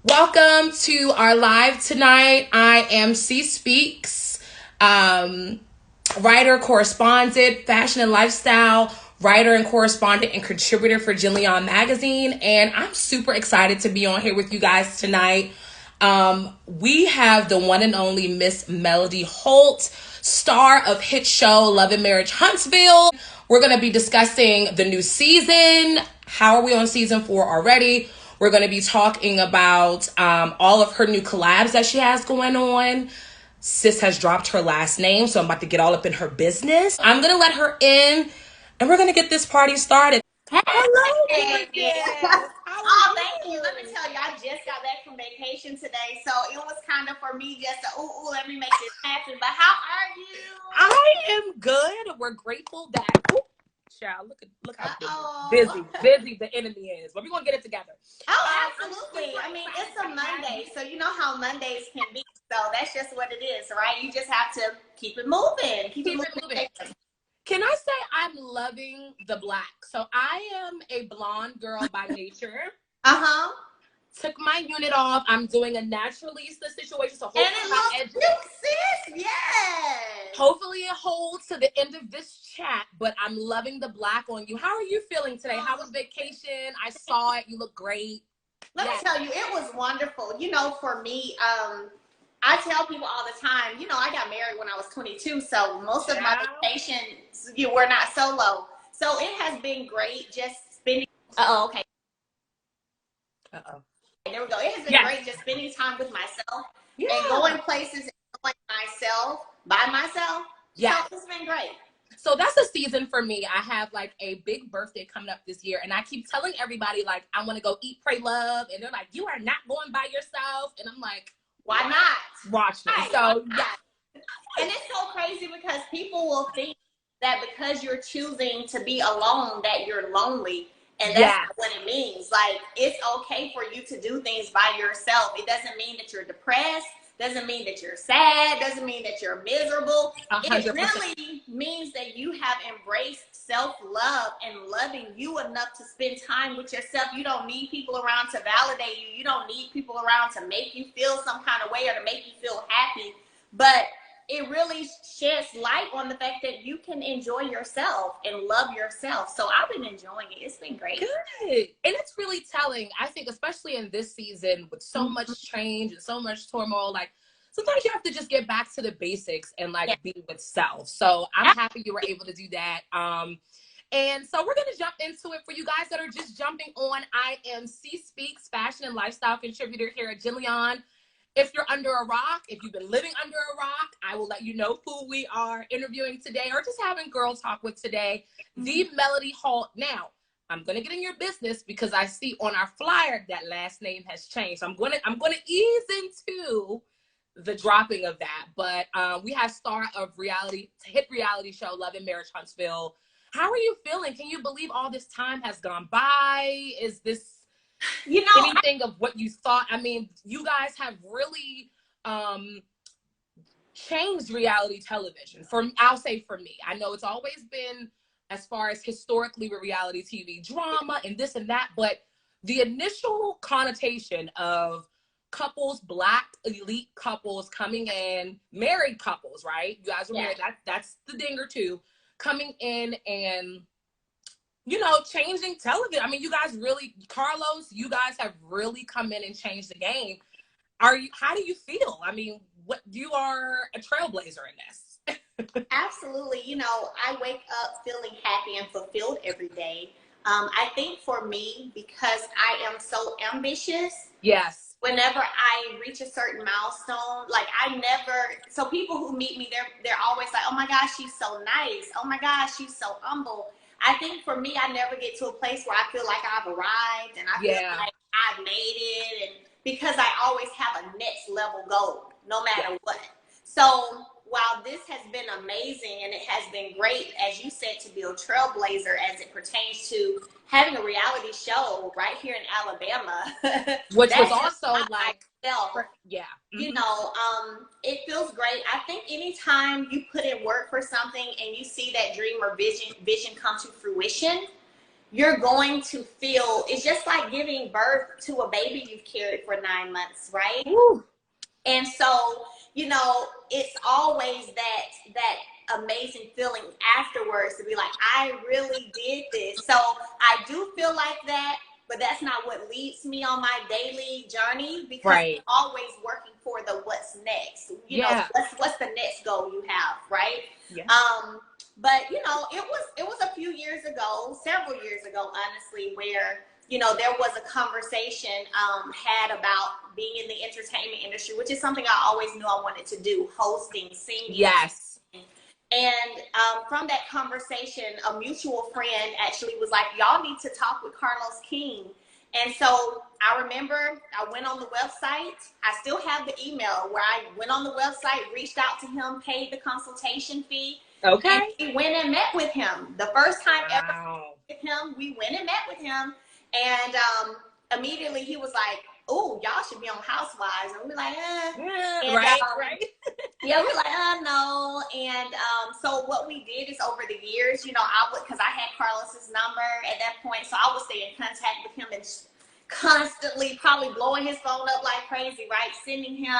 Welcome to our live tonight. I am Siespeaks, writer, correspondent, fashion and lifestyle writer and correspondent and contributor for Jillian Magazine. And I'm super excited to be on here with you guys tonight. We have the one and only Miss Melody Holt, star of hit show Love and Marriage Huntsville. We're going to be discussing the new season. How are we on season 4 already? We're going to be talking about all of her new collabs that she has going on. Sis has dropped her last name, so I'm about to get all up in her business. I'm going to let her in, and we're going to get this party started. Hello, gorgeous. How Oh, are thank you. you? Let me tell you, I just got back from vacation today, so it was kind of for me just to, let me make this happen. But how are you? I am good. We're grateful that. Ooh, child, look how Uh-oh. busy the enemy is. But we're gonna get it together. Oh, I'm absolutely. super I mean, excited it's a to have Monday, you. so you know how Mondays can be. So that's just what it is, right? You just have to keep it moving. Keep it Keep it moving. moving. Can I say I'm loving the black? So I am a blonde girl by nature. Uh-huh. Took my unit off. I'm doing a naturalista situation, so And hopefully it my looks edges. cute, sis. Yes. Hopefully it holds to the end of this chat, but I'm loving the black on you. How are you feeling today? How was vacation? I saw it. You look great. Let me tell you, it was wonderful. You know, for me, I tell people all the time, you know, I got married when I was 22, so most of my vacations were not solo. So it has been great just spending. Okay. Uh-oh. There we go. It has been great just spending time with myself and going places and going myself by myself. Yeah. So it's been great. So that's a season for me. I have like a big birthday coming up this year, and I keep telling everybody like I want to go eat, pray, love, and they're like, "You are not going by yourself," and I'm like, "Why not? Watch me." Right, so yeah, and it's so crazy because people will think that because you're choosing to be alone that you're lonely, and that's not what it means. Like, it's okay for you to do things by yourself. It doesn't mean that you're depressed, doesn't mean that you're sad, doesn't mean that you're miserable. 100%. It really means that you have embraced self-love and loving you enough to spend time with yourself. You don't need people around to validate you. You don't need people around to make you feel some kind of way or to make you feel happy. But it really sheds light on the fact that you can enjoy yourself and love yourself. So I've been enjoying it. It's been great. Good. And it's really telling, I think, especially in this season with so much change and so much turmoil, like sometimes you have to just get back to the basics and like be with self. So I'm happy you were able to do that. And so we're going to jump into it for you guys that are just jumping on. I am Siespeaks, fashion and lifestyle contributor here at Jillian. If you're under a rock, if you've been living under a rock, I will let you know who we are interviewing today or just having girl talk with today. The Melody Holt. Now, I'm gonna get in your business because I see on our flyer that last name has changed. So I'm gonna ease into the dropping of that. But we have star of hit reality show Love and Marriage Huntsville. How are you feeling? Can you believe all this time has gone by? Is this anything of what you thought? I mean, you guys have really changed reality television. I'll say for me, I know it's always been, as far as historically with reality TV, drama and this and that, but the initial connotation of couples, Black elite couples coming in, married couples, right? You guys were married. That's the dinger too, coming in and changing television. I mean, you guys really, Carlos, you guys have really come in and changed the game. How do you feel? I mean, you are a trailblazer in this. Absolutely. You know, I wake up feeling happy and fulfilled every day. I think for me, because I am so ambitious. Yes. Whenever I reach a certain milestone, like so people who meet me, they're always like, "Oh my gosh, she's so nice. Oh my gosh, she's so humble." I think for me, I never get to a place where I feel like I've arrived and I feel like I've made it, and because I always have a next level goal, no matter what. So while this has been amazing and it has been great, as you said, to be a trailblazer as it pertains to having a reality show right here in Alabama, which was also like, you know, it feels great. I think anytime you put in work for something and you see that dream or vision come to fruition, you're going to feel, it's just like giving birth to a baby you've carried for 9 months, right? Woo. And so, you know, it's always that amazing feeling afterwards to be like, I really did this. So I do feel like that, but that's not what leads me on my daily journey, because I'm always working for the what's next. You know, what's the next goal you have, right? Yeah. But you know, it was a few years ago, several years ago, honestly, where, you know, there was a conversation had about being in the entertainment industry, which is something I always knew I wanted to do, hosting, singing. Yes. And from that conversation, a mutual friend actually was like, y'all need to talk with Carlos King. And so I remember I went on the website. I still have the email where I went on the website, reached out to him, paid the consultation fee. Okay. And we went and met with him. The first time ever with him, we went and met with him. And immediately he was like, oh, y'all should be on Housewives. And we're like, and, right. Yeah, we're like, no. And so what we did is, over the years, you know, because I had Carlos's number at that point, so I would stay in contact with him and constantly probably blowing his phone up like crazy, right? Sending him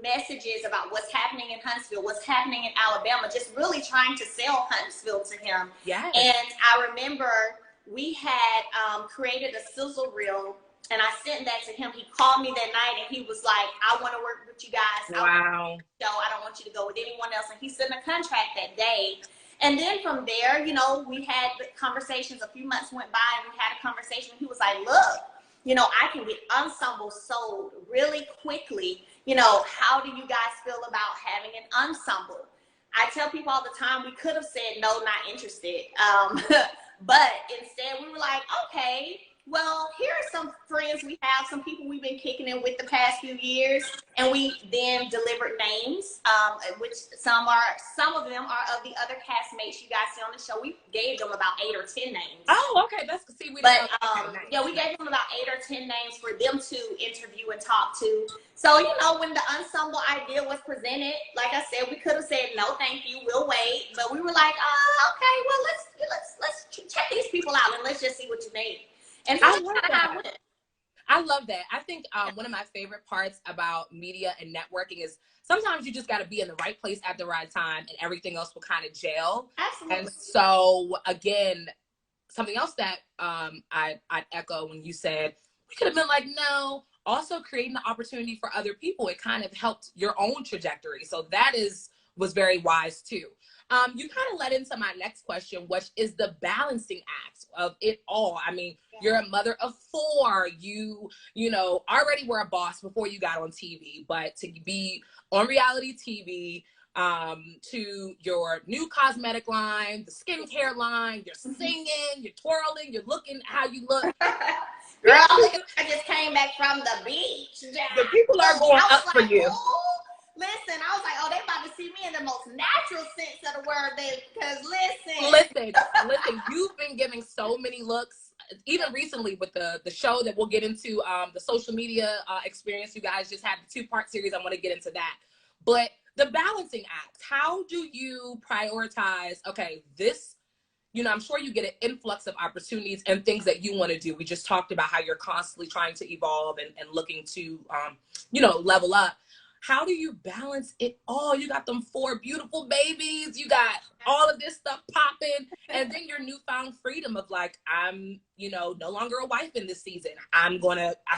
messages about what's happening in Huntsville, what's happening in Alabama, just really trying to sell Huntsville to him. Yes. And I remember we had created a sizzle reel, and I sent that to him. He called me that night and he was like, I want to work with you guys. Wow. I don't want you to go with anyone else. And he sent a contract that day. And then from there, you know, we had the conversations. A few months went by and we had a conversation. He was like, look, you know, I can get Ensemble sold really quickly. You know, how do you guys feel about having an ensemble? I tell people all the time, we could have said, no, not interested. But instead we were like, okay, well, here are some friends we have, some people we've been kicking it with the past few years, and we then delivered names, which some of them are of the other castmates you guys see on the show. We gave them about 8 or 10 names. Oh, okay, that's see, we. But yeah, we gave them about 8 or 10 names for them to interview and talk to. So, you know, when the ensemble idea was presented, like I said, we could have said no, thank you, we'll wait. But we were like, okay, well, let's check these people out and let's just see what you think. And so I love that. I love that. I think one of my favorite parts about media and networking is sometimes you just got to be in the right place at the right time, and everything else will kind of gel. Absolutely. And so, again, something else that I'd echo when you said we could have been like, no. Also, creating the opportunity for other people, it kind of helped your own trajectory. So that was very wise too. You kind of led into my next question, which is the balancing act of it all. I mean, you're a mother of 4. You know, already were a boss before you got on TV, but to be on reality TV, to your new cosmetic line, the skincare line, you're singing, you're twirling, you're looking how you look. Girl, I just came back from the beach. The people are going up for you. Oh, listen, I was like, oh, they about to see me in the most natural sense of the word, baby. Because listen, you've been giving so many looks, even recently with the show that we'll get into, the social media experience. You guys just had the 2-part series. I want to get into that. But the balancing act, how do you prioritize, okay, this, you know, I'm sure you get an influx of opportunities and things that you want to do. We just talked about how you're constantly trying to evolve and looking to, you know, level up. How do you balance it all? You got them 4 beautiful babies. You got all of this stuff popping. And then your newfound freedom of like, I'm, you know, no longer a wife in this season. I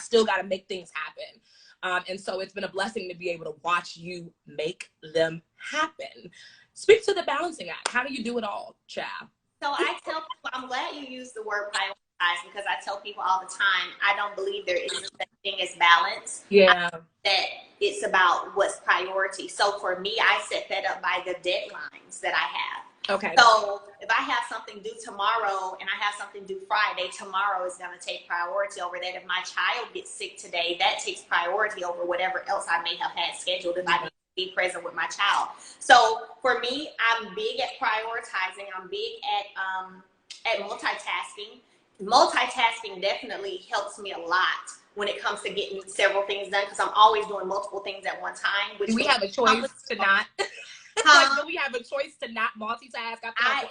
still got to make things happen. And so it's been a blessing to be able to watch you make them happen. Speak to the balancing act. How do you do it all, Child? So I tell people, I'm glad you use the word prioritize, because I tell people all the time, I don't believe there is such thing as balance. Yeah. That it's about what's priority. So for me, I set that up by the deadlines that I have. Okay. So if I have something due tomorrow and I have something due Friday, tomorrow is going to take priority over that. If my child gets sick today, that takes priority over whatever else I may have had scheduled if I need to be present with my child. So for me, I'm big at prioritizing. I'm big at multitasking. Multitasking definitely helps me a lot when it comes to getting several things done, because I'm always doing multiple things at one time. Do we have a choice to not? Like, do we have a choice to not multitask? I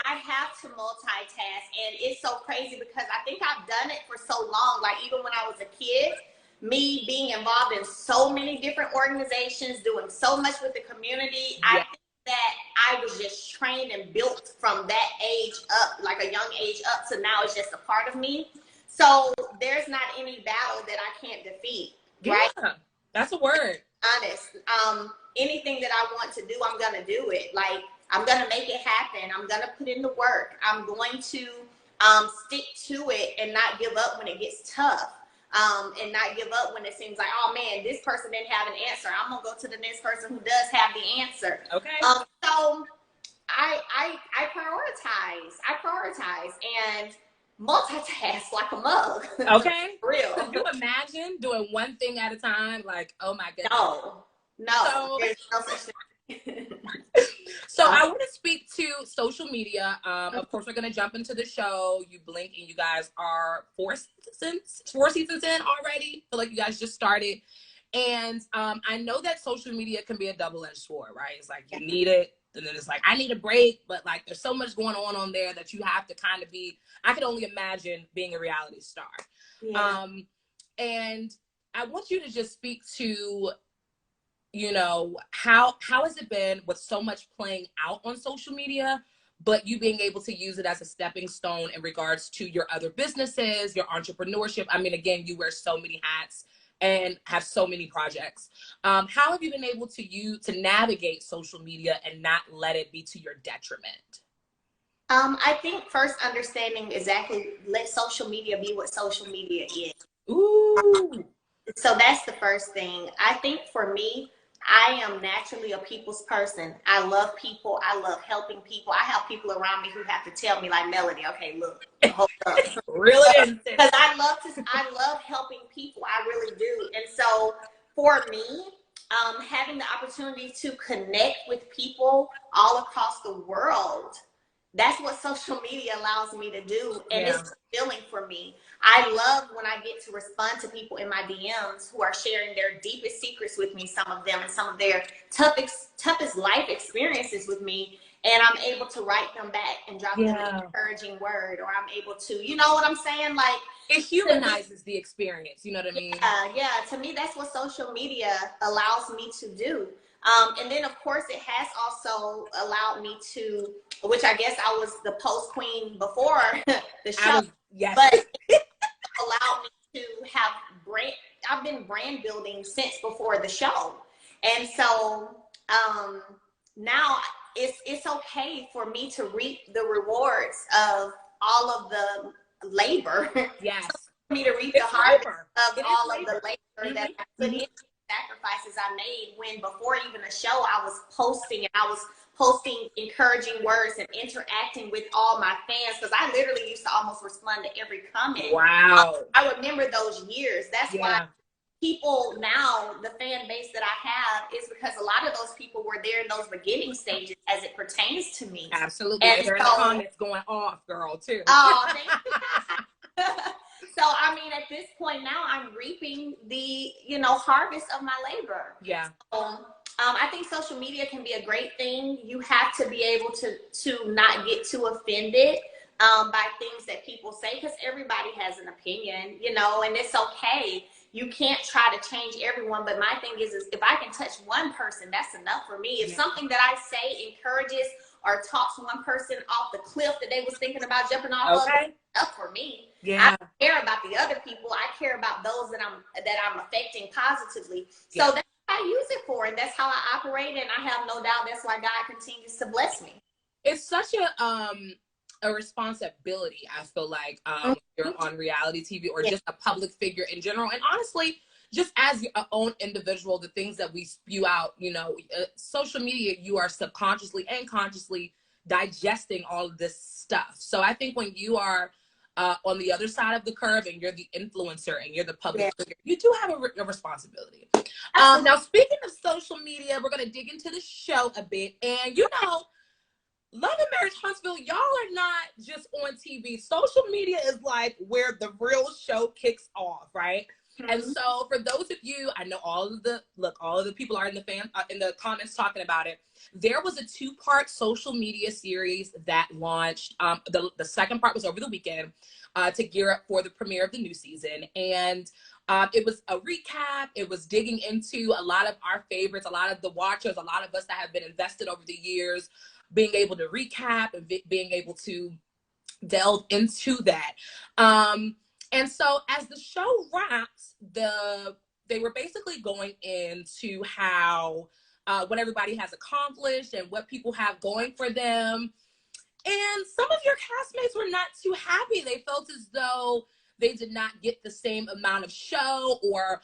have to multitask, and it's so crazy because I think I've done it for so long. Like, even when I was a kid, me being involved in so many different organizations, doing so much with the community, I think that I was just trained and built from that age up, like a young age up, to now it's just a part of me. So there's not any battle that I can't defeat, right? Yeah, that's a word. Honest. Anything that I want to do, I'm gonna do it. Like, I'm gonna make it happen. I'm gonna put in the work. I'm going to stick to it and not give up when it gets tough. And not give up when it seems like, oh man, this person didn't have an answer. I'm gonna go to the next person who does have the answer. Okay. So I prioritize and multitask like a mug. Okay. For real. Could you imagine doing one thing at a time? Like, oh my goodness. No. There's no such thing. So I want to speak to social media. Of course, we're going to jump into the show. You blink and you guys are four seasons in already. I feel like you guys just started. And I know that social media can be a double-edged sword, right? It's like you need it. And then it's like, I need a break. But like, there's so much going on there that you have to kind of be, I can only imagine being a reality star. Yeah. And I want you to just speak to, you know, how has it been with so much playing out on social media, but you being able to use it as a stepping stone in regards to your other businesses, your entrepreneurship? I mean, again, you wear so many hats and have so many projects. How have you been able to navigate social media and not let it be to your detriment? I think first understanding exactly, let social media be what social media is. Ooh. So that's the first thing. I think for me, I am naturally a people's person. I love people. I love helping people. I have people around me who have to tell me, like, Melody, okay, look, hold up. Really? Because I love helping people. I really do. And so for me, having the opportunity to connect with people all across the world, that's what social media allows me to do. And it's fulfilling for me. I love when I get to respond to people in my DMs who are sharing their deepest secrets with me, some of them, and some of their toughest life experiences with me. And I'm able to write them back and drop them an encouraging word, or I'm able to, you know what I'm saying? Like, it humanizes the experience. You know what I mean? Yeah. To me, that's what social media allows me to do. And then, of course, it has also allowed me to, which I guess I was the post queen before the show, but it allowed me to have I've been brand building since before the show. And so now it's okay for me to reap the rewards of all of the labor. Yes. For me to reap the harvest of all of the labor that I put in, sacrifices I made, when before even a show I was posting, and I was posting encouraging words and interacting with all my fans, because I literally used to almost respond to every comment. Wow. I remember those years. That's why people now, the fan base that I have, is because a lot of those people were there in those beginning stages as it pertains to me. Absolutely. And they're in the comments going off, girl, too. Oh, thank you. So, I mean, at this point now, I'm reaping the, harvest of my labor. Yeah. So, I think social media can be a great thing. You have to be able to not get too offended by things that people say, because everybody has an opinion, and it's okay. You can't try to change everyone, but my thing is if I can touch one person, that's enough for me. If something that I say encourages or talks one person off the cliff that they was thinking about jumping off of, enough for me. Yeah. I don't care about the other people. I care about those that I'm affecting positively. So that's what I use it for, and that's how I operate, and I have no doubt that's why God continues to bless me. It's such a responsibility, I feel like, you're on reality TV or just a public figure in general. And honestly, just as your own individual, the things that we spew out, social media, you are subconsciously and consciously digesting all of this stuff. So I think when you are on the other side of the curve and you're the influencer and you're the public figure, you do have a responsibility. Now, speaking of social media, we're going to dig into the show a bit. And, Love and Marriage Huntsville, y'all are not just on TV. Social media is like where the real show kicks off, right? And so for those of you, I know all of the people are in the comments talking about it. There was a 2-part social media series that launched. The second part was over the weekend to gear up for the premiere of the new season. And it was a recap. It was digging into a lot of our favorites, a lot of the watchers, a lot of us that have been invested over the years, being able to recap and being able to delve into that. And so as the show wraps, they were basically going into how what everybody has accomplished and what people have going for them. And some of your castmates were not too happy. They felt as though they did not get the same amount of show, or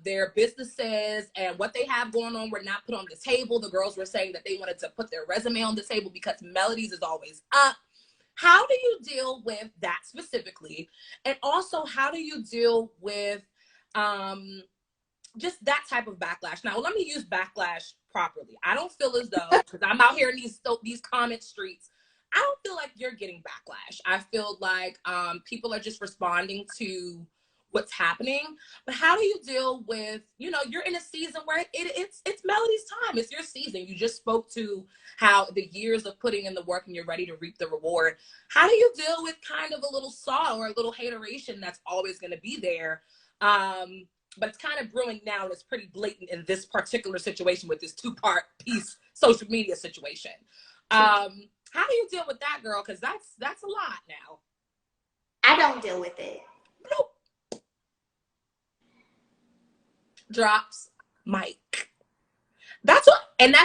their businesses and what they have going on were not put on the table. The girls were saying that they wanted to put their resume on the table because Melody's is always up. How do you deal with that specifically? And also, how do you deal with just that type of backlash? Now, let me use backlash properly. I don't feel as though, because I'm out here in these comment streets, I don't feel like you're getting backlash. I feel like people are just responding to what's happening. But how do you deal with, you're in a season where it's Melody's time. It's your season. You just spoke to how the years of putting in the work and you're ready to reap the reward. How do you deal with kind of a little saw or a little hateration that's always going to be there? But it's kind of brewing now, and it's pretty blatant in this particular situation with this 2-part piece social media situation. How do you deal with that, girl? Because that's a lot now. I don't deal with it. Nope. Drops mic. That's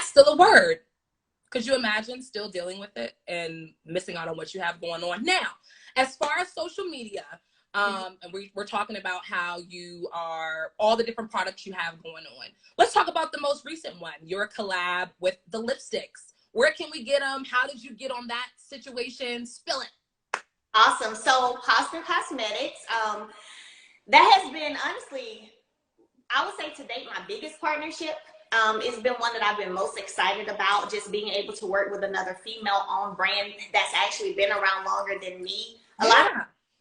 still a word. Could you imagine still dealing with it and missing out on what you have going on? Now, as far as social media, and we're talking about how you are, all the different products you have going on. Let's talk about the most recent one, your collab with the lipsticks. Where can we get them? How did you get on that situation? Spill it. Awesome. So Posture Cosmetics, that has been, honestly, I would say to date, my biggest partnership. It's been one that I've been most excited about, just being able to work with another female-owned brand that's actually been around longer than me. A lot of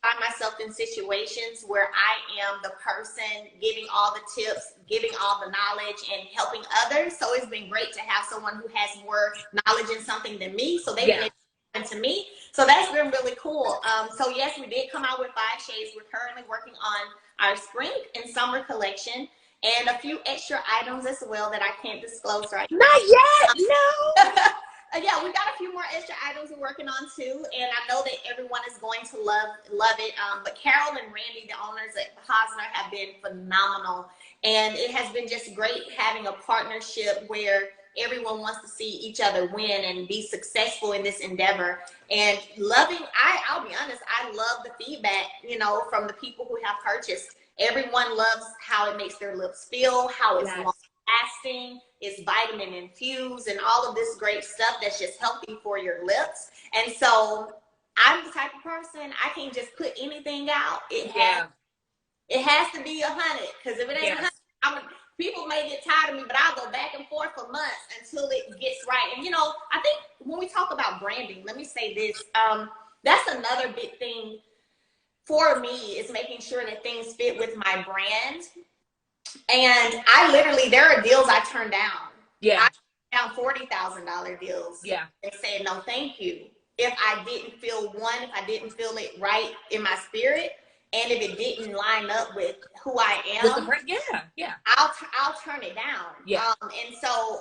find myself in situations where I am the person giving all the tips, giving all the knowledge, and helping others. So it's been great to have someone who has more knowledge in something than me. So they've been able to me. So that's been really cool. So yes, we did come out with 5 shades. We're currently working on our spring and summer collection, and a few extra items as well that I can't disclose right now. Not yet, no. Yeah, we got a few more extra items we're working on too, and I know that everyone is going to love it. But Carol and Randy, the owners at Hosner, have been phenomenal, and it has been just great having a partnership where everyone wants to see each other win and be successful in this endeavor. And I'll be honest, I love the feedback, from the people who have purchased. Everyone loves how it makes their lips feel, how it's long lasting, it's vitamin infused, and all of this great stuff that's just healthy for your lips. And so I'm the type of person, I can't just put anything out. It has to be 100, because if it ain't 100, people may get tired of me, but I'll go back and forth for months until it gets right. And I think when we talk about branding, let me say this, that's another big thing for me, is making sure that things fit with my brand. And there are deals I turn down. I turned down $40,000 deals. And said, no, thank you. If I didn't feel it right in my spirit, and if it didn't line up with who I am, I'll turn it down. And so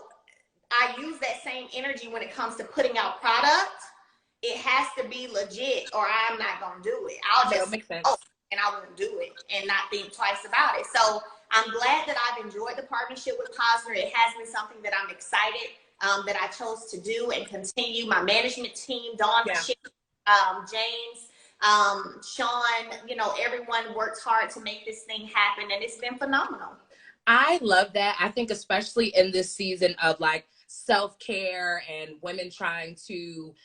I use that same energy when it comes to putting out product. It has to be legit, or I'm not gonna do it. I'll just and I won't do it and not think twice about it. So I'm glad that I've enjoyed the partnership with Posner. It has been something that I'm excited that I chose to do and continue. My management team, Dawn, James, Sean, everyone worked hard to make this thing happen, and it's been phenomenal. I love that. I think especially in this season of like self-care and women trying to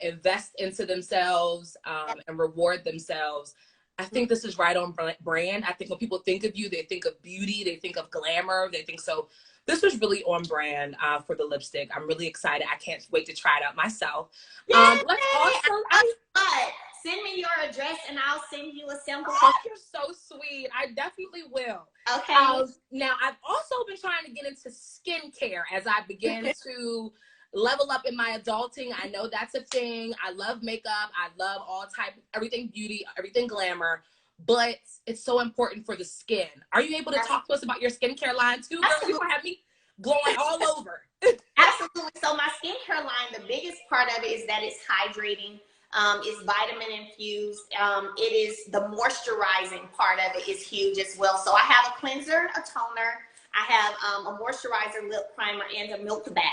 invest into themselves and reward themselves, I think this is right on brand. I think when people think of you, they think of beauty, they think of glamour, they think so. this was really on brand for the lipstick. I'm really excited. I can't wait to try it out myself. Yay! Let's also send me your address and I'll send you a sample. Oh, you're so sweet. I definitely will. Okay. Now, I've also been trying to get into skincare as I begin to level up in my adulting. I know that's a thing. I love makeup. I love everything beauty, everything glamour. But it's so important for the skin. Are you able to talk to us about your skincare line too, girl? You gonna have me glowing all over. Absolutely. So my skincare line, the biggest part of it is that it's hydrating. It's vitamin infused. It is the moisturizing part of it is huge as well. So I have a cleanser, a toner. I have a moisturizer, lip primer, and a milk bath.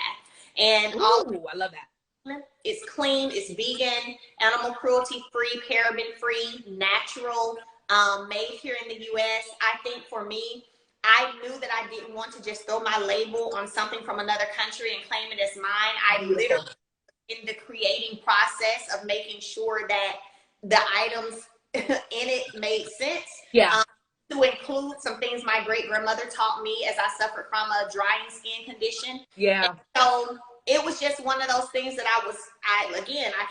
And I love that. It's clean, it's vegan, animal cruelty free, paraben free, natural, made here in the US. I think for me, I knew that I didn't want to just throw my label on something from another country and claim it as mine. I literally, in the creating process of making sure that the items in it made sense. Yeah. To include some things my great grandmother taught me as I suffered from a drying skin condition. Yeah. And so it was just one of those things that I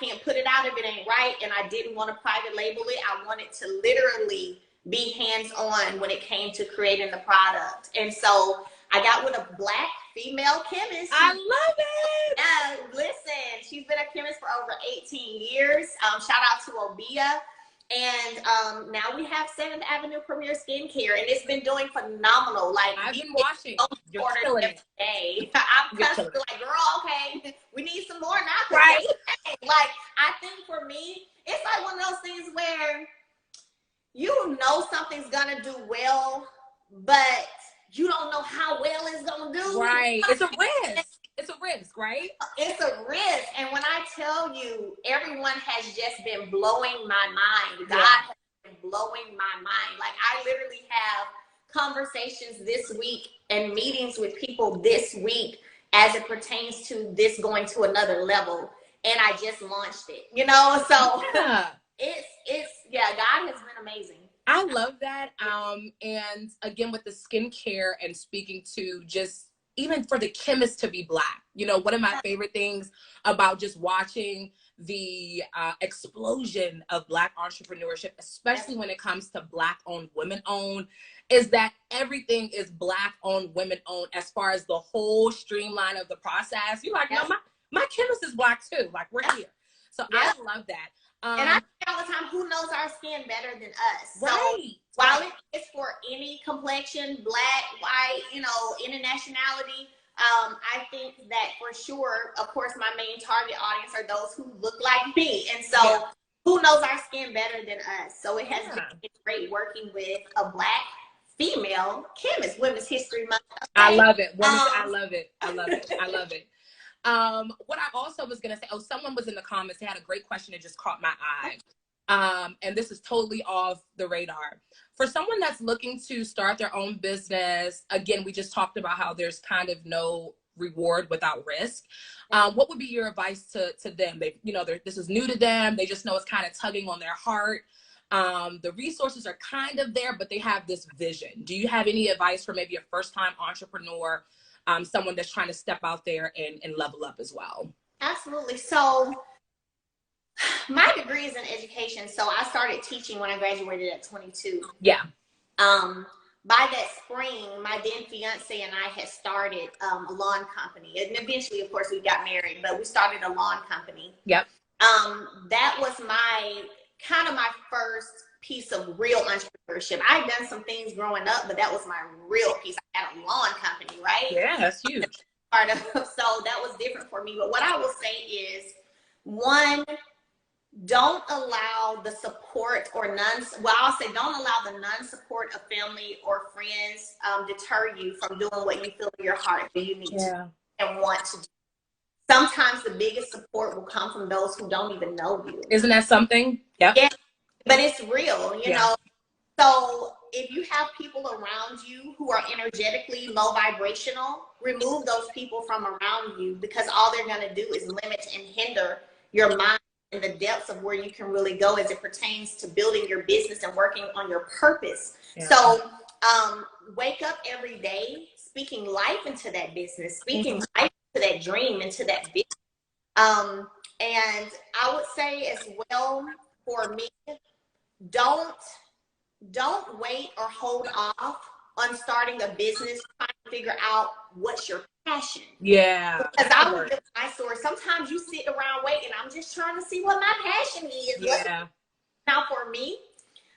can't put it out if it ain't right. And I didn't want to private label it. I wanted to literally be hands-on when it came to creating the product. And so I got with a Black female chemist. I love it. Listen, she's been a chemist for over 18 years. Shout out to Obia. And now we have 7th Avenue Premier Skincare, and it's been doing phenomenal. Like, I've been watching. You're killing it. I'm constantly like, girl, okay, we need some more now. Right. Like, I think for me, it's like one of those things where you know something's gonna do well, but you don't know how well it's gonna do. Right. It's a risk. It's a risk, right? It's a risk. And when I tell you, everyone has just been blowing my mind. God has been blowing my mind. Like, I literally have conversations this week and meetings with people this week as it pertains to this going to another level. And I just launched it, you know? So God has been amazing. I love that. And again, with the skincare and speaking to just even for the chemist to be Black, you know, one of my favorite things about just watching the explosion of Black entrepreneurship, especially when it comes to Black owned, women owned, is that everything is Black owned, women owned as far as the whole streamline of the process. You're like, no, my chemist is Black too. Like, we're here. So I love that. And I say all the time, who knows our skin better than us? Right. So while it is for any complexion, Black, white, you know, any nationality, I think that for sure, of course, my main target audience are those who look like me. And so who knows our skin better than us? So it has been great working with a Black female chemist, Women's History Month. Okay? I love it. I love it. I love it. I love it. What I also was going to say, someone was in the comments, they had a great question that just caught my eye. And this is totally off the radar. For someone that's looking to start their own business, again, we just talked about how there's kind of no reward without risk. What would be your advice to them? They, you know, this is new to them. They just know it's kind of tugging on their heart. The resources are kind of there, but they have this vision. Do you have any advice for maybe a first-time entrepreneur, someone that's trying to step out there and level up as well? Absolutely. So my degree is in education. So I started teaching when I graduated at 22. Yeah. By that spring, my then fiance and I had started a lawn company. And eventually, of course, we got married, but we started a lawn company. Yep. That was my first piece of real entrepreneurship. I'd done some things growing up, but that was my real piece. I had a lawn company, right? Yeah, that's huge. So that was different for me. But what I will say is, one, don't allow the support or don't allow the non-support of family or friends deter you from doing what you feel in your heart that you need to and want to do. Sometimes the biggest support will come from those who don't even know you. Isn't that something? Yep. Yeah, but it's real, you know. So if you have people around you who are energetically low vibrational, remove those people from around you, because all they're going to do is limit and hinder your mind and the depths of where you can really go as it pertains to building your business and working on your purpose. Yeah. So wake up every day, speaking life into that business, speaking life into that dream, into that business. And I would say as well for me, don't wait or hold off on starting a business, trying to figure out what's your passion. Yeah. Because I would give my story. Sometimes you sit around waiting. I'm just trying to see what my passion is. Yeah. Now for me,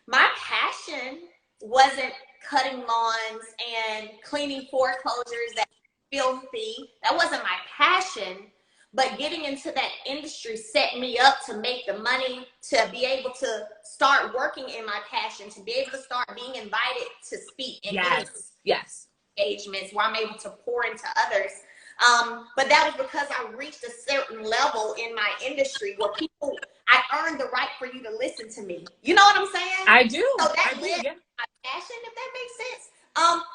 my passion wasn't cutting lawns and cleaning foreclosures that filthy. That wasn't my passion. But getting into that industry set me up to make the money, to be able to start working in my passion, to be able to start being invited to speak in engagements where I'm able to pour into others. But that was because I reached a certain level in my industry where I earned the right for you to listen to me. You know what I'm saying? I do. So that led to my passion, if that makes sense.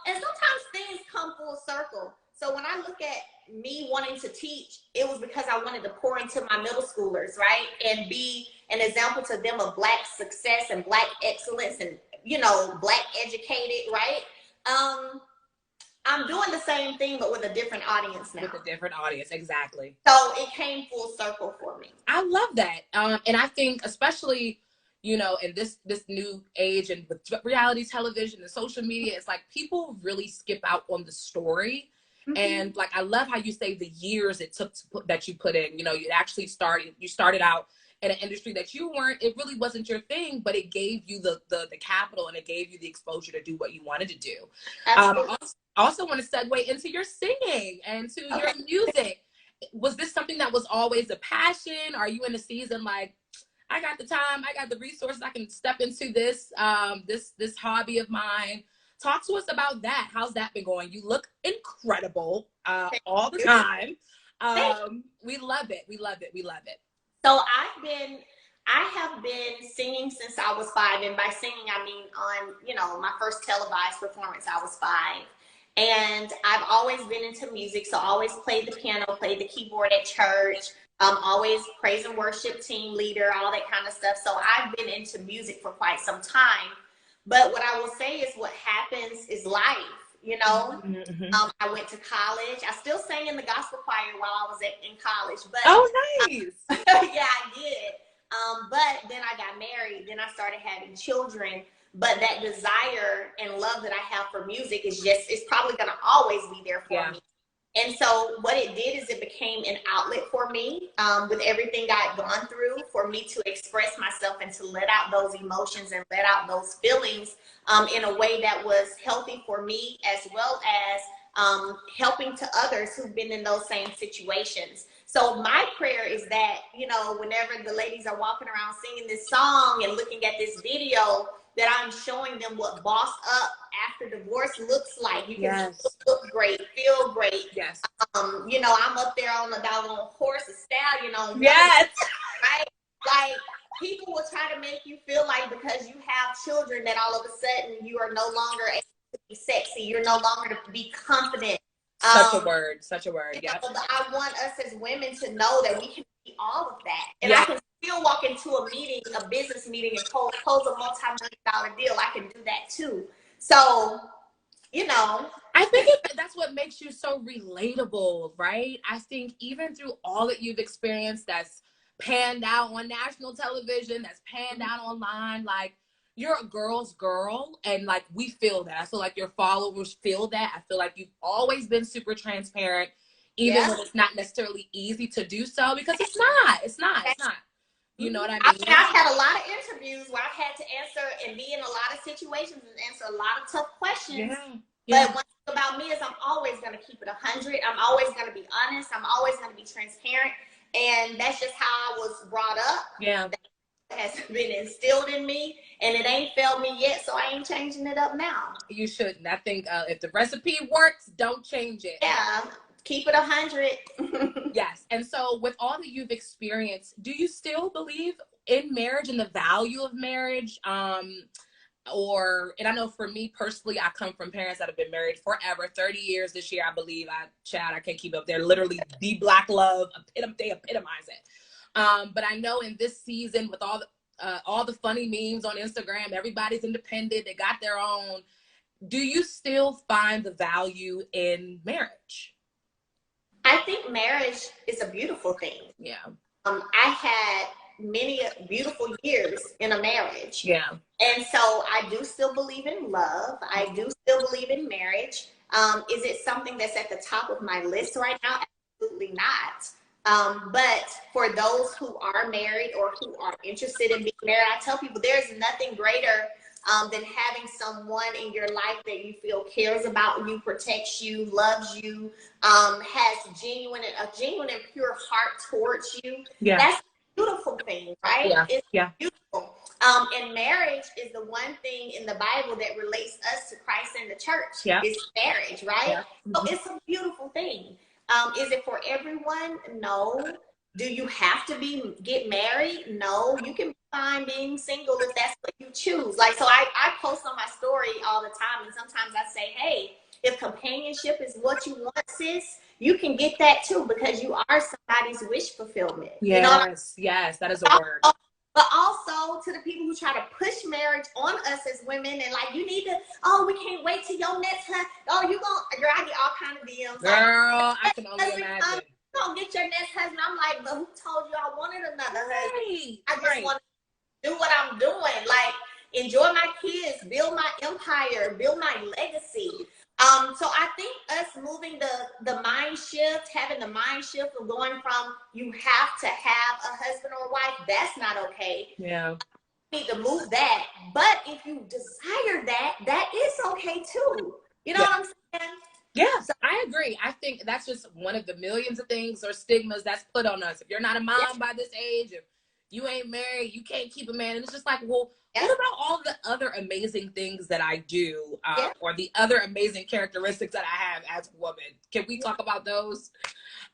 And sometimes things come full circle. So when I look at me wanting to teach, it was because I wanted to pour into my middle schoolers, right? And be an example to them of Black success and Black excellence and, you know, Black educated, right? I'm doing the same thing, but with a different audience now. With a different audience, exactly. So it came full circle for me. I love that. And I think especially, you know, in this new age and with reality television and social media, it's like people really skip out on the story. And like, I love how you say the years it took to that you put in. You know, you started out in an industry that it really wasn't your thing, but it gave you the capital and it gave you the exposure to do what you wanted to do. I also want to segue into your singing and to your music. Was this something that was always a passion? Are you in a season like, I got the time, I got the resources, I can step into this this hobby of mine? Talk to us about that. How's that been going? You look incredible all the time. We love it. We love it. We love it. So I have been singing since I was 5. And by singing, I mean on, you know, my first televised performance, I was 5. And I've always been into music. So I always played the piano, played the keyboard at church, always praise and worship team leader, all that kind of stuff. So I've been into music for quite some time. But what I will say is what happens is life, you know. I went to college. I still sang in the gospel choir while I was in college. But oh, nice. Yeah, I did. But then I got married. Then I started having children. But that desire and love that I have for music it's probably going to always be there for me. And so what it did is it became an outlet for me with everything I'd gone through, for me to express myself and to let out those emotions and let out those feelings in a way that was healthy for me, as well as helping to others who've been in those same situations. So my prayer is that, you know, whenever the ladies are walking around singing this song and looking at this video, that I'm showing them what boss up after divorce looks like. You can look great, feel great. Yes. You know, I'm up there on the doggone horse, a stallion on yes. Right? Like, people will try to make you feel like because you have children that all of a sudden you are no longer able to be sexy. You're no longer to be confident. Such a word. Yeah. I want us as women to know that we can be all of that. And I can still walk into a business meeting and close a multi-million-dollar deal. I can do that too. So, you know, I think that's what makes you so relatable, right? I think even through all that you've experienced that's panned out on national television, that's panned out online, like, you're a girl's girl, and like, we feel that. I feel like your followers feel that. I feel like you've always been super transparent, even when it's not necessarily easy to do so, because it's not. You know what I mean? I've had a lot of interviews where I've had to answer and be in a lot of situations and answer a lot of tough questions. But one thing about me is I'm always going to keep it 100. I'm always going to be honest. I'm always going to be transparent. And that's just how I was brought up. Yeah. That has been instilled in me, and it ain't failed me yet, so I ain't changing it up now. You shouldn't. I think if the recipe works, don't change it. Yeah. Keep it 100. Yes. And so with all that you've experienced, do you still believe in marriage and the value of marriage? And I know for me personally, I come from parents that have been married forever, 30 years this year, I believe. I can't keep up. They're literally the Black love. They epitomize it. But I know in this season with all the funny memes on Instagram, everybody's independent. They got their own. do you still find the value in marriage? I think marriage is a beautiful thing. Yeah. I had many beautiful years in a marriage. Yeah. And so I do still believe in love. I do still believe in marriage. Is it something that's at the top of my list right now? Absolutely not. But for those who are married or who are interested in being married, I tell people there's nothing greater than having someone in your life that you feel cares about you, protects you, loves you, has a genuine and pure heart towards you. Yeah. That's a beautiful thing, right? Yeah. It's yeah. beautiful. And marriage is the one thing in the Bible that relates us to Christ and the church. Yeah. It's marriage, right? Yeah. So it's a beautiful thing. Is it for everyone? No. Do you have to get married? No. You can be fine being single if that's what you choose. Like, so I post on my story all the time, and sometimes I say, hey, if companionship is what you want, sis, you can get that too, because you are somebody's wish fulfillment. Yes, you know? Yes, that is a word. But also to the people who try to push marriage on us as women, and like, you need to, oh, we can't wait till your next husband. Oh, you gonna, girl, I get all kind of DMs. Girl, like, I can only imagine. You gonna get your next husband. I'm like, but who told you I wanted another husband? I just want to do what I'm doing. Like, enjoy my kids, build my empire, build my legacy. So I think us moving the mind shift, having the mind shift of going from you have to have a husband or a wife, that's not okay. Yeah. You need to move that. But if you desire that, that is okay too. You know what I'm saying? Yeah, so I agree. I think that's just one of the millions of things or stigmas that's put on us. If you're not a mom by this age, if you ain't married, you can't keep a man. And it's just like, well, what about all the other amazing things that I do, or the other amazing characteristics that I have as a woman? Can we talk about those?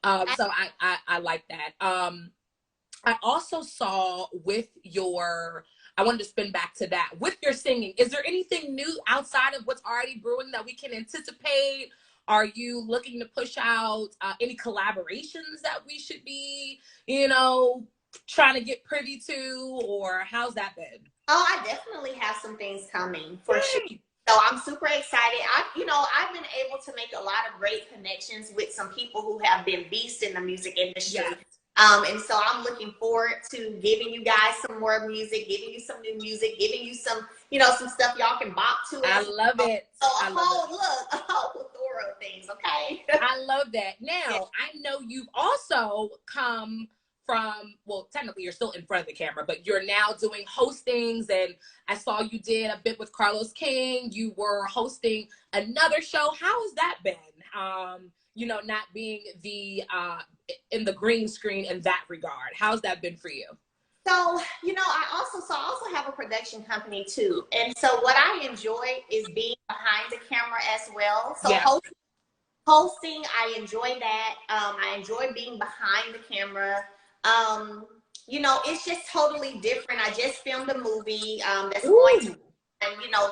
So I like that. I also saw with your, I wanted to spin back to that, with your singing, is there anything new outside of what's already brewing that we can anticipate? Are you looking to push out any collaborations that we should be, trying to get privy to, or how's that been? Oh, I definitely have some things coming for sure. So I'm super excited. I've been able to make a lot of great connections with some people who have been beasts in the music industry. Yes. And so I'm looking forward to giving you guys some more music, giving you some new music, giving you some, some stuff y'all can bop to. I love it. So a whole plethora of things, okay? I love that. Now, I know you've also come from, well, technically you're still in front of the camera, but you're now doing hostings, and I saw you did a bit with Carlos King. You were hosting another show. How has that been? Not being in the green screen in that regard. How's that been for you? So, I also have a production company too. And so what I enjoy is being behind the camera as well. So hosting, I enjoy that. I enjoy being behind the camera. It's just totally different. I just filmed a movie that's going to,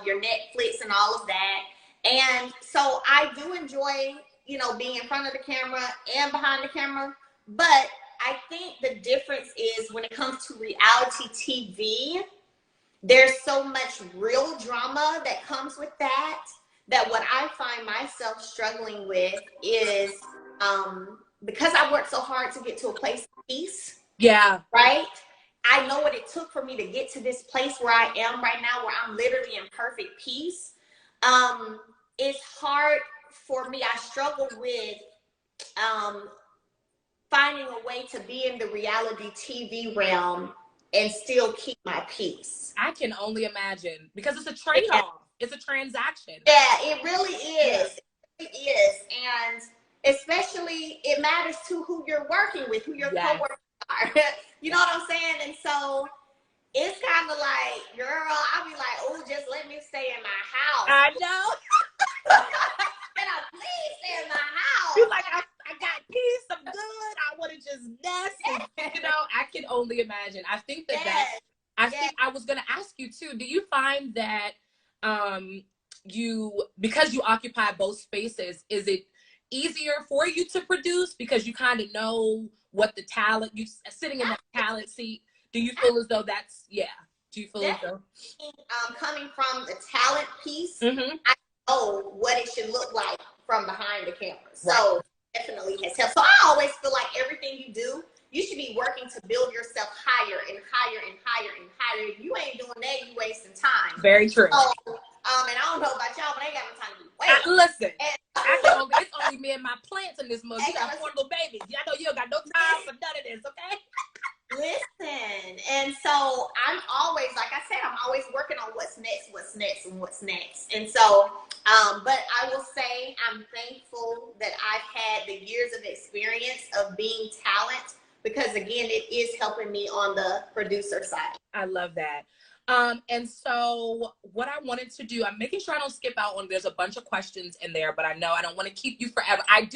your Netflix and all of that. And so I do enjoy, being in front of the camera and behind the camera. But I think the difference is when it comes to reality TV, there's so much real drama that comes with that what I find myself struggling with is because I worked so hard to get to a place of peace. Yeah. Right? I know what it took for me to get to this place where I am right now, where I'm literally in perfect peace. It's hard for me. I struggle with finding a way to be in the reality TV realm and still keep my peace. I can only imagine, because it's a trade-off. It's a transaction. Yeah, it really is. It is. And especially it matters to who you're working with, who your coworkers are. You know what I'm saying? And so it's kind of like, girl, I'll be like, oh, just let me stay in my house. I know. Can I please stay in my house? You're like, I got peace, I'm good, I want to just nest. And, I can only imagine. I think I was going to ask you too, do you find that because you occupy both spaces, is it easier for you to produce because you kind of know what the talent, you sitting in that talent seat, do you feel as though do you feel as though? Coming from the talent piece, mm-hmm. I know what it should look like from behind the camera. So definitely has helped. So I always feel like everything you do, you should be working to build yourself higher and higher and higher and higher. If you ain't doing that, you wasting time. Very true. So, and I don't know about y'all, but I ain't got no time to wait. Listen, it's only me and my plants in this mug. You got 4 little babies. Y'all know you don't got no time for none of this, okay? Listen, and so I'm always, like I said, I'm always working on what's next. And so, but I will say I'm thankful that I've had the years of experience of being talent, because again, it is helping me on the producer side. I love that. And so what I wanted to do, I'm making sure I don't skip out on, there's a bunch of questions in there, but I know I don't want to keep you forever. I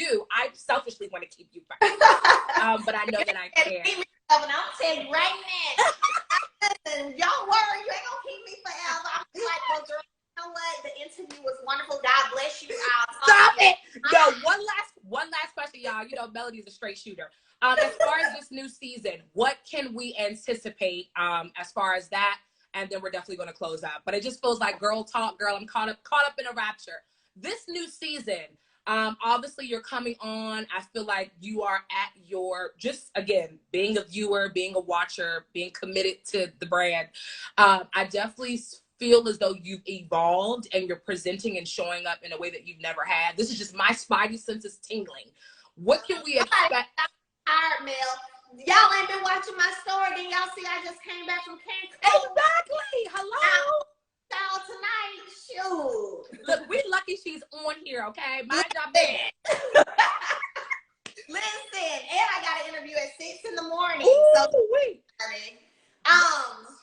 selfishly want to keep you forever. But I know that I can. And I'm saying right now, listen, don't worry, you ain't gonna keep me forever. I'm like, well, girl, you know what? The interview was wonderful. God bless you. Stop it. No, one last question, y'all. You know, Melody's a straight shooter. As far as this new season, what can we anticipate as far as that? And then we're definitely going to close out. But it just feels like girl talk, girl. I'm caught up in a rapture. This new season, obviously you're coming on. I feel like you are at your, just again, being a viewer, being a watcher, being committed to the brand. I definitely feel as though you've evolved and you're presenting and showing up in a way that you've never had. This is just my spidey senses tingling. What can we expect? Tired, Mel. Y'all ain't been watching my story, then y'all see I just came back from Cancun. Exactly. Hello. Y'all tonight, shoot. Look, we're lucky she's on here, okay? My job is. Listen, and I got an interview at 6 in the morning. Ooh, wait.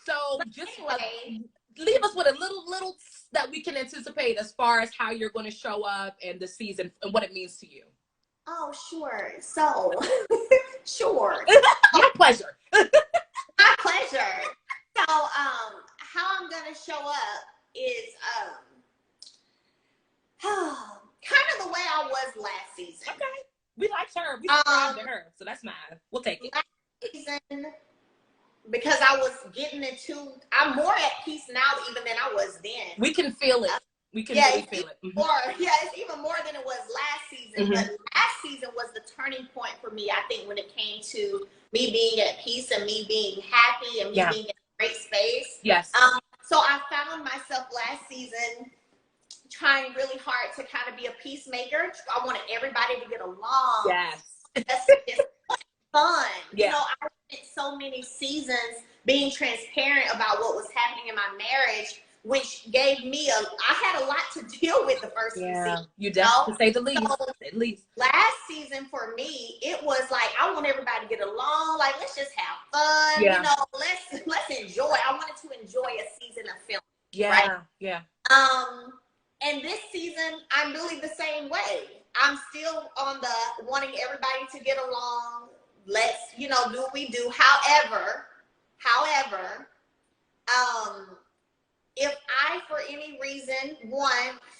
So just anyway, leave us with a little that we can anticipate as far as how you're going to show up and the season and what it means to you. Oh, sure. So, sure. My pleasure. My pleasure. So, how I'm gonna show up is kind of the way I was last season. Okay. We liked her. We subscribed to her, so that's mine. We'll take it. Last season, because I was getting into, I'm more at peace now even than I was then. We can feel it. We can really feel it. It's even more than it was last season. Mm-hmm. But last season was the turning point for me, I think, when it came to me being at peace and me being happy and me being in a great space. Yes. So I found myself last season trying really hard to kind of be a peacemaker. I wanted everybody to get along. Yes. It's fun. Yeah. You know, I spent so many seasons being transparent about what was happening in my marriage, which gave me I had a lot to deal with the first season. You definitely, to say the least. So, at least. Last season for me, it was like, I want everybody to get along. Like, let's just have fun. Yeah. You know, let's enjoy. I wanted to enjoy a season of film. Yeah. Right? Yeah. And this season, I'm really the same way. I'm still on the wanting everybody to get along. Let's, do what we do. However, if I, for any reason,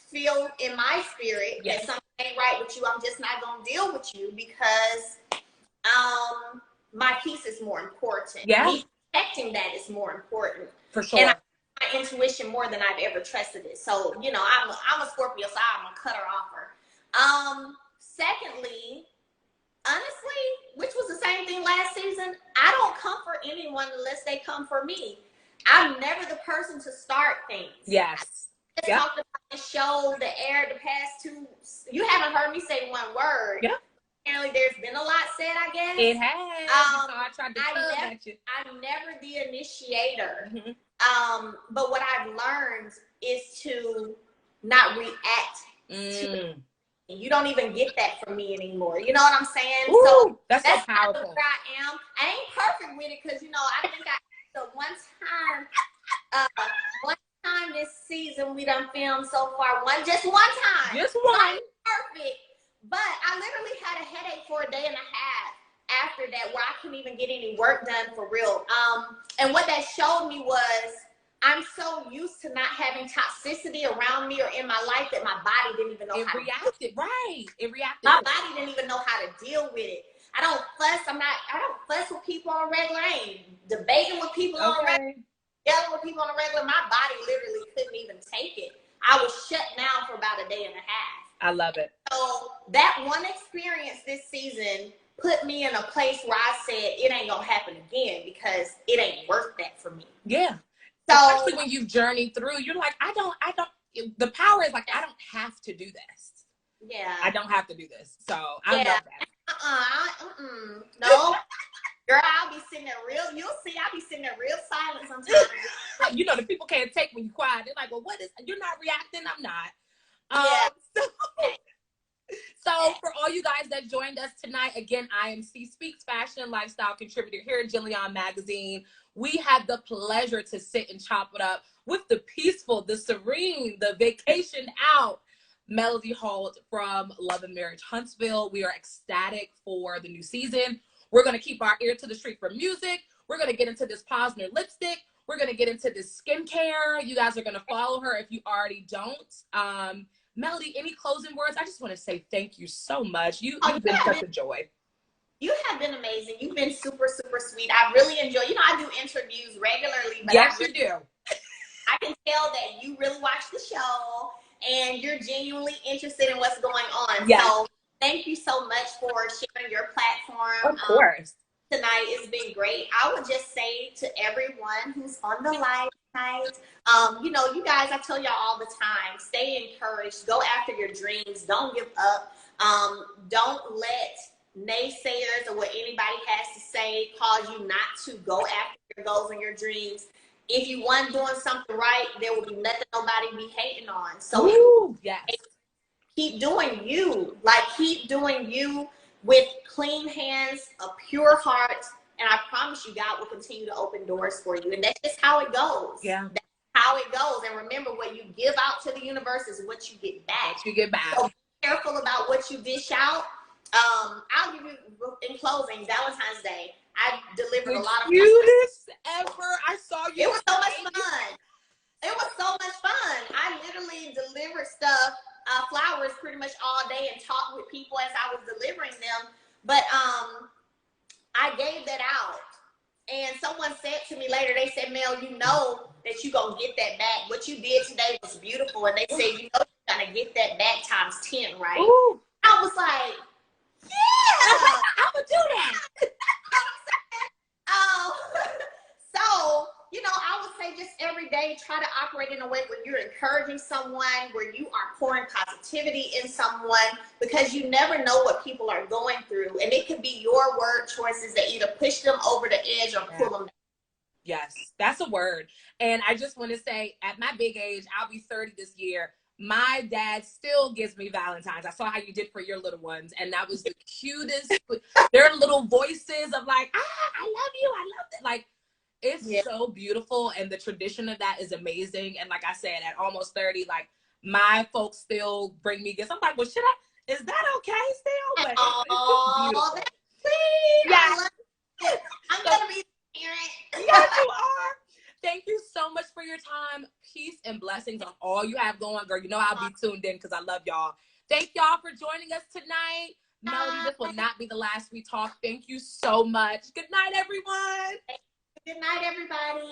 feel in my spirit that something ain't right with you, I'm just not going to deal with you because my peace is more important. Yeah. Me protecting that is more important. For sure. And my intuition more than I've ever trusted it. So, I'm a Scorpio, so I'm a cutter offer. Secondly, honestly, which was the same thing last season, I don't come for anyone unless they come for me. I'm never the person to start things. Yes. I just talked about the show, the air, the past 2. You haven't heard me say one word. Yeah. Apparently, there's been a lot said, I guess. It has. I tried to tug at you. I'm never the initiator. Mm-hmm. But what I've learned is to not react to it. You don't even get that from me anymore. You know what I'm saying? Ooh, so that's so powerful. Where I am. I ain't perfect with it because, I think one time this season we done filmed so far. Just one time. Just one. Not perfect. But I literally had a headache for a day and a half after that where I couldn't even get any work done for real. And what that showed me was I'm so used to not having toxicity around me or in my life that my body didn't even know how to react. Right. It reacted. My body didn't even know how to deal with it. I don't fuss with people on a regular. I ain't debating with people on a regular, yelling with people on a regular. My body literally couldn't even take it. I was shut down for about a day and a half. I love it. So that one experience this season put me in a place where I said it ain't gonna happen again because it ain't worth that for me. Yeah. So especially when you've journeyed through, you're like, I don't, the power is like, I don't have to do this. Yeah. I don't have to do this. So I love that. No. Girl, I'll be sitting there you'll see, I'll be sitting there real silent sometimes. You know, the people can't take when you quiet. They're like, well, you're not reacting? I'm not. So for all you guys that joined us tonight, again, I am Siespeaks fashion and lifestyle contributor here at Jillian Magazine. We had the pleasure to sit and chop it up with the peaceful, the serene, the vacation out Melody Holt from Love and Marriage Huntsville. We are ecstatic for the new season. We're going to keep our ear to the street for music. We're going to get into this Posner lipstick. We're going to get into this skincare. You guys are going to follow her if you already don't. Melody, any closing words? I just want to say thank you so much. You've been such a joy. You have been amazing. You've been super, super sweet. I really enjoy, I do interviews regularly. But yes, you do. I can tell that you really watch the show and you're genuinely interested in what's going on. Yes. So thank you so much for sharing your platform. Of course. Tonight it's been great. I would just say to everyone who's on the live tonight, you guys, I tell y'all all the time, stay encouraged, go after your dreams, don't give up. Don't let naysayers or what anybody has to say cause you not to go after your goals and your dreams. If you want doing something right, there will be nothing nobody be hating on. So yes. Keep doing you. Keep doing you with clean hands, a pure heart, and I promise you God will continue to open doors for you. And that's just how it goes. Yeah. That's how it goes. And remember, what you give out to the universe is what you get back. So be careful about what you dish out. I'll give you, in closing, Valentine's Day. I delivered a lot of cutest ever. I saw you. It was so much fun. It was so much fun. I literally delivered stuff, flowers pretty much all day and talked with people as I was delivering them. But I gave that out. And someone said to me later, they said, Mel, you know that you're going to get that back. What you did today was beautiful. And they said, you know you're going to get that back times 10, right? Ooh. I was like, yeah, I'm going to do that. So, I would say just every day, try to operate in a way where you're encouraging someone, where you are pouring positivity in someone, because you never know what people are going through. And it could be your word choices that either push them over the edge or pull them down. Yes, that's a word. And I just want to say, at my big age, I'll be 30 this year. My dad still gives me Valentine's. I saw how you did for your little ones, and that was the cutest. Their little voices of like, I love you, I love it. Like, it's so beautiful, and the tradition of that is amazing. And like I said, at almost 30, like, my folks still bring me gifts. I'm like, well, is that okay still? But oh, that's sweet. Yeah. I'm gonna be a parent. Yes, you are. Thank you so much for your time. Peace and blessings on all you have going, girl. You know I'll be tuned in because I love y'all. Thank y'all for joining us tonight. Melody, this will not be the last we talk. Thank you so much. Good night, everyone. Good night, everybody.